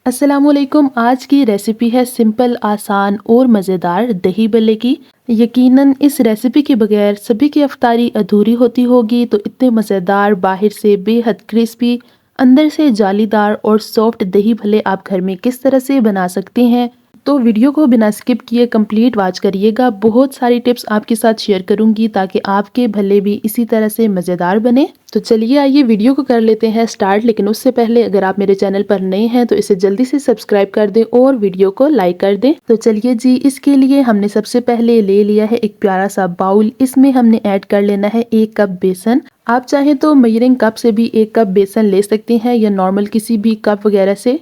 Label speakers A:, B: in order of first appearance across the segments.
A: अस्सलामुअलैकुम। आज की रेसिपी है सिंपल, आसान और मज़ेदार दही भल्ले की। यकीनन इस रेसिपी के बगैर सभी की अफ्तारी अधूरी होती होगी। तो इतने मज़ेदार, बाहर से बेहद क्रिस्पी, अंदर से जालीदार और सॉफ्ट दही भल्ले आप घर में किस तरह से बना सकते हैं, तो वीडियो को बिना स्किप किए कंप्लीट वॉच करिएगा। बहुत सारी टिप्स आपके साथ शेयर करूंगी ताकि आपके भल्ले भी इसी तरह से मज़ेदार बने। तो चलिए आइए वीडियो को कर लेते हैं स्टार्ट। लेकिन उससे पहले अगर आप मेरे चैनल पर नए हैं तो इसे जल्दी से सब्सक्राइब कर दें और वीडियो को लाइक कर दें। तो चलिए जी, इसके लिए हमने सबसे पहले ले लिया है एक प्यारा सा बाउल। इसमें हमने ऐड कर लेना है 1 कप बेसन। आप चाहें तो मेजरिंग कप से भी 1 कप बेसन ले सकते हैं या नॉर्मल किसी भी कप वगैरह से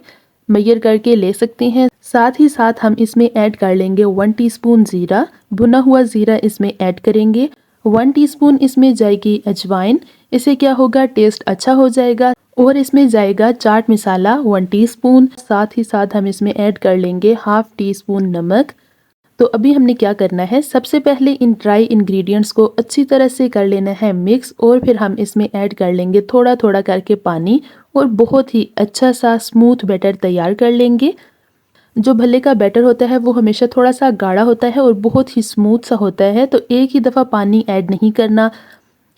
A: मेजर करके ले सकते हैं। साथ ही साथ हम इसमें ऐड कर लेंगे 1 टीस्पून जीरा, भुना हुआ जीरा इसमें ऐड करेंगे। 1 टीस्पून इसमें जाएगी अजवाइन, इससे क्या होगा, टेस्ट अच्छा हो जाएगा। और इसमें जाएगा चाट मसाला 1 टीस्पून। साथ ही साथ हम इसमें ऐड कर लेंगे हाफ टी स्पून नमक। तो अभी हमने क्या करना है, सबसे पहले इन ड्राई इंग्रेडिएंट्स को अच्छी तरह से कर लेना है मिक्स, और फिर हम इसमें ऐड कर लेंगे थोड़ा थोड़ा करके पानी और बहुत ही अच्छा सा स्मूथ बैटर तैयार कर लेंगे। जो भल्ले का बैटर होता है वो हमेशा थोड़ा सा गाढ़ा होता है और बहुत ही स्मूथ सा होता है। तो एक ही दफ़ा पानी ऐड नहीं करना,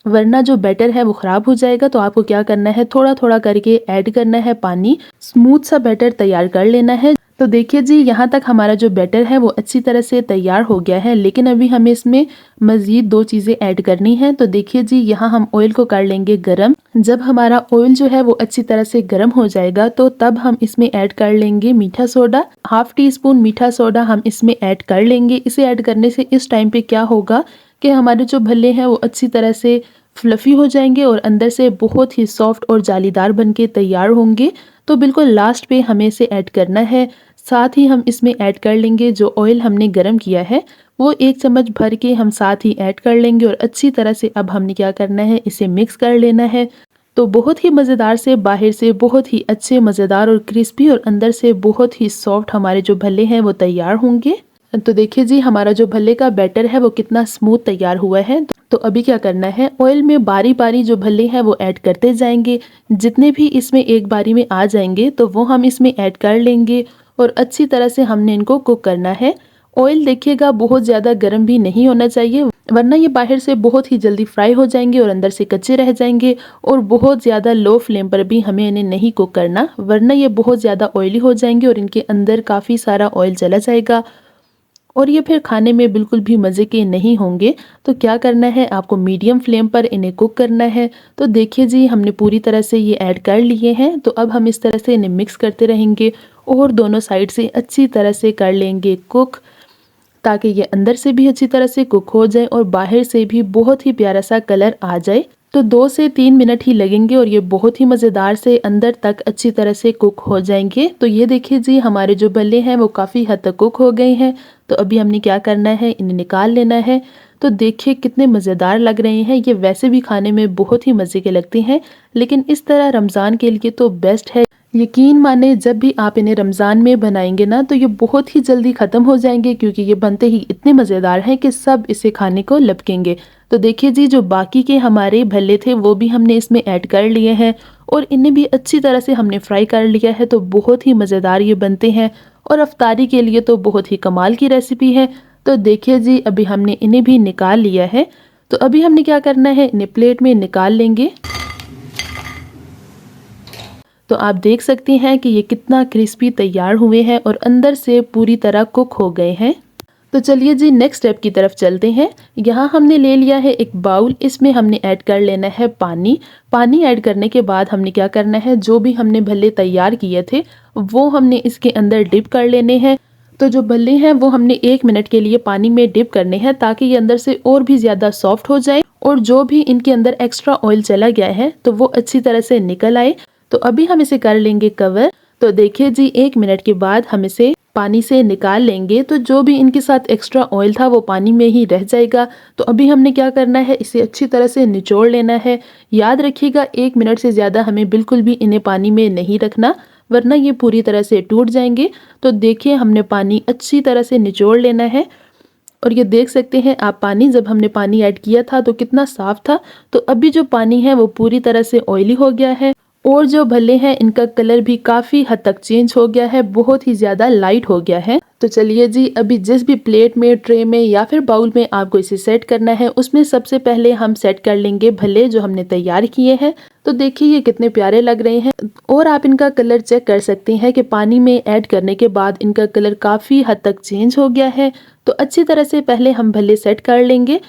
A: वरना जो बैटर है वो ख़राब हो जाएगा। तो आपको क्या करना है, थोड़ा थोड़ा करके ऐड करना है पानी, स्मूथ सा बैटर तैयार कर लेना है। तो देखिए जी, यहाँ तक हमारा जो बैटर है वो अच्छी तरह से तैयार हो गया है। लेकिन अभी हमें इसमें मज़ीद 2 चीज़ें ऐड करनी है। तो देखिए जी, यहाँ हम ऑयल को कर लेंगे गरम। जब हमारा ऑयल जो है वो अच्छी तरह से गर्म हो जाएगा तो तब हम इसमें ऐड कर लेंगे मीठा सोडा। हाफ टी स्पून मीठा सोडा हम इसमें ऐड कर लेंगे। इसे ऐड करने से इस टाइम पे क्या होगा कि हमारे जो भल्ले हैं वो अच्छी तरह से फ्लफ़ी हो जाएंगे और अंदर से बहुत ही सॉफ्ट और जालीदार बनके तैयार होंगे। तो बिल्कुल लास्ट पे हमें इसे ऐड करना है। साथ ही हम इसमें ऐड कर लेंगे जो ऑयल हमने गरम किया है वो 1 चम्मच भर के हम साथ ही ऐड कर लेंगे। और अच्छी तरह से अब हमने क्या करना है, इसे मिक्स कर लेना है। तो बहुत ही मज़ेदार से, बाहर से बहुत ही अच्छे मज़ेदार और क्रिस्पी और अंदर से बहुत ही सॉफ्ट हमारे जो भल्ले हैं वो तैयार होंगे। तो देखिए जी, हमारा जो भल्ले का बैटर है वो कितना स्मूथ तैयार हुआ है। तो अभी क्या करना है, ऑयल में बारी बारी जो भल्ले हैं वो ऐड करते जाएंगे। जितने भी इसमें एक बारी में आ जाएंगे तो वो हम इसमें ऐड कर लेंगे और अच्छी तरह से हमने इनको कुक करना है। ऑयल देखिएगा बहुत ज़्यादा गर्म भी नहीं होना चाहिए, वरना ये बाहर से बहुत ही जल्दी फ्राई हो जाएंगे और अंदर से कच्चे रह जाएंगे। और बहुत ज़्यादा लो फ्लेम पर भी हमें इन्हें नहीं कुक करना, वरना ये बहुत ज़्यादा ऑयली हो जाएंगे और इनके अंदर काफ़ी सारा ऑयल चला जाएगा और ये फिर खाने में बिल्कुल भी मज़े के नहीं होंगे। तो क्या करना है, आपको मीडियम फ्लेम पर इन्हें कुक करना है। तो देखिए जी, हमने पूरी तरह से ये ऐड कर लिए हैं। तो अब हम इस तरह से इन्हें मिक्स करते रहेंगे और दोनों साइड से अच्छी तरह से कर लेंगे कुक, ताकि ये अंदर से भी अच्छी तरह से कुक हो जाए और बाहर से भी बहुत ही प्यारा सा कलर आ जाए। तो 2 से 3 मिनट ही लगेंगे और ये बहुत ही मज़ेदार से अंदर तक अच्छी तरह से कुक हो जाएंगे। तो ये देखिए जी, हमारे जो भल्ले हैं वो काफ़ी हद तक कुक हो गए हैं। तो अभी हमने क्या करना है, इन्हें निकाल लेना है। तो देखिए कितने मज़ेदार लग रहे हैं। ये वैसे भी खाने में बहुत ही मज़े के लगते हैं, लेकिन इस तरह रमज़ान के लिए तो बेस्ट है। यकीन माने, जब भी आप इन्हें रमज़ान में बनाएंगे ना तो ये बहुत ही जल्दी ख़त्म हो जाएंगे, क्योंकि ये बनते ही इतने मज़ेदार हैं कि सब इसे खाने को लपकेंगे। तो देखिए जी, जो बाकी के हमारे भल्ले थे वो भी हमने इसमें ऐड कर लिए हैं और इन्हें भी अच्छी तरह से हमने फ्राई कर लिया है। तो बहुत ही मज़ेदार ये बनते हैं और अफ्तारी के लिए तो बहुत ही कमाल की रेसिपी है। तो देखिए जी, अभी हमने इन्हें भी निकाल लिया है। तो अभी हमने क्या करना है, इन्हें प्लेट में निकाल लेंगे। तो आप देख सकते हैं कि ये कितना क्रिस्पी तैयार हुए हैं और अंदर से पूरी तरह कुक हो गए हैं। तो चलिए जी, नेक्स्ट स्टेप की तरफ चलते हैं। यहाँ हमने ले लिया है एक बाउल, इसमें हमने ऐड कर लेना है पानी। पानी ऐड करने के बाद हमने क्या करना है, जो भी हमने भल्ले तैयार किए थे वो हमने इसके अंदर डिप कर लेने हैं। तो जो भल्ले हैं वो हमने 1 मिनट के लिए पानी में डिप करने हैं, ताकि ये अंदर से और भी ज़्यादा सॉफ्ट हो जाए और जो भी इनके अंदर एक्स्ट्रा ऑयल चला गया है तो वो अच्छी तरह से निकल आए। तो अभी हम इसे कर लेंगे कवर। तो देखिए जी, 1 मिनट के बाद हम इसे पानी से निकाल लेंगे। तो जो भी इनके साथ एक्स्ट्रा ऑयल था वो पानी में ही रह जाएगा। तो अभी हमने क्या करना है, इसे अच्छी तरह से निचोड़ लेना है। याद रखिएगा, 1 मिनट से ज़्यादा हमें बिल्कुल भी इन्हें पानी में नहीं रखना, वरना ये पूरी तरह से टूट जाएंगे। तो देखिए, हमने पानी अच्छी तरह से निचोड़ लेना है और ये देख सकते हैं आप, पानी जब हमने पानी ऐड किया था तो कितना साफ था। तो अभी जो पानी है वो पूरी तरह से ऑयली हो गया है और जो भल्ले हैं इनका कलर भी काफ़ी हद तक चेंज हो गया है, बहुत ही ज़्यादा लाइट हो गया है। तो चलिए जी, अभी जिस भी प्लेट में, ट्रे में या फिर बाउल में आपको इसे सेट करना है, उसमें सबसे पहले हम सेट कर लेंगे भल्ले जो हमने तैयार किए हैं। तो देखिए ये कितने प्यारे लग रहे हैं और आप इनका कलर चेक कर सकते हैं कि पानी में ऐड करने के बाद इनका कलर काफ़ी हद तक चेंज हो गया है। तो अच्छी तरह से पहले हम भल्ले सेट कर लेंगे।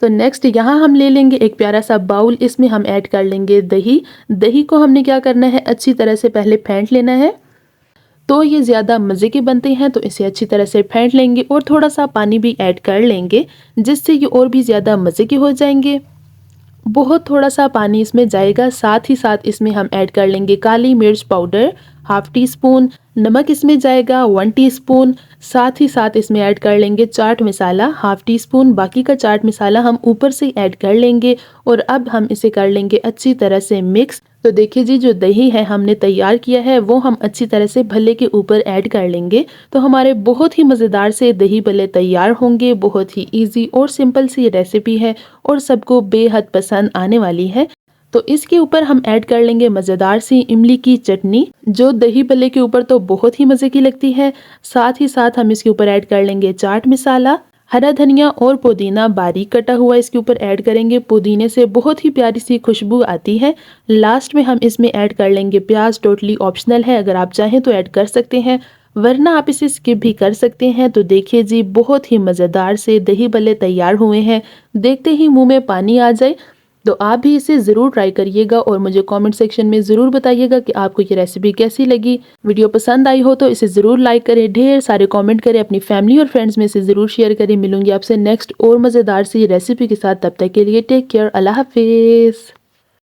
A: तो नेक्स्ट यहाँ हम ले लेंगे एक प्यारा सा बाउल, इसमें हम ऐड कर लेंगे दही। दही को हमने क्या करना है, अच्छी तरह से पहले फेंट लेना है। तो ये ज़्यादा मज़े के बनते हैं, तो इसे अच्छी तरह से फेंट लेंगे और थोड़ा सा पानी भी ऐड कर लेंगे, जिससे ये और भी ज़्यादा मज़े के हो जाएंगे। बहुत थोड़ा सा पानी इसमें जाएगा। साथ ही साथ इसमें हम ऐड कर लेंगे काली मिर्च पाउडर हाफ टी स्पून, नमक इसमें जाएगा 1 टीस्पून। साथ ही साथ इसमें ऐड कर लेंगे chaat masala half tea spoon. बाकी का चाट मसाला हम ऊपर से ऐड कर लेंगे और अब हम इसे कर लेंगे अच्छी तरह से मिक्स। तो देखिए जी, जो दही है हमने तैयार किया है वो हम अच्छी तरह से भल्ले के ऊपर ऐड कर लेंगे। तो हमारे बहुत ही मज़ेदार से दही भल्ले तैयार होंगे। बहुत ही इजी और सिंपल सी रेसिपी है और सबको बेहद पसंद आने वाली है। तो इसके ऊपर हम ऐड कर लेंगे मज़ेदार सी इमली की चटनी, जो दही भल्ले के ऊपर तो बहुत ही मज़े की लगती है। साथ ही साथ हम इसके ऊपर ऐड कर लेंगे चाट मसाला, हरा धनिया और पुदीना बारीक कटा हुआ इसके ऊपर ऐड करेंगे। पुदीने से बहुत ही प्यारी सी खुशबू आती है। लास्ट में हम इसमें ऐड कर लेंगे प्याज, टोटली ऑप्शनल है, अगर आप चाहें तो ऐड कर सकते हैं, वरना आप इसे स्किप भी कर सकते हैं। तो देखिए जी, बहुत ही मज़ेदार से दही भल्ले तैयार हुए हैं, देखते ही मुंह में पानी आ जाए। तो आप भी इसे ज़रूर ट्राई करिएगा और मुझे कमेंट सेक्शन में ज़रूर बताइएगा कि आपको ये रेसिपी कैसी लगी। वीडियो पसंद आई हो तो इसे ज़रूर लाइक करें, ढेर सारे कमेंट करें, अपनी फैमिली और फ्रेंड्स में इसे ज़रूर शेयर करें। मिलूंगी आपसे नेक्स्ट और मज़ेदार सी रेसिपी के साथ, तब तक के लिए टेक केयर, अल्लाह हाफिज़।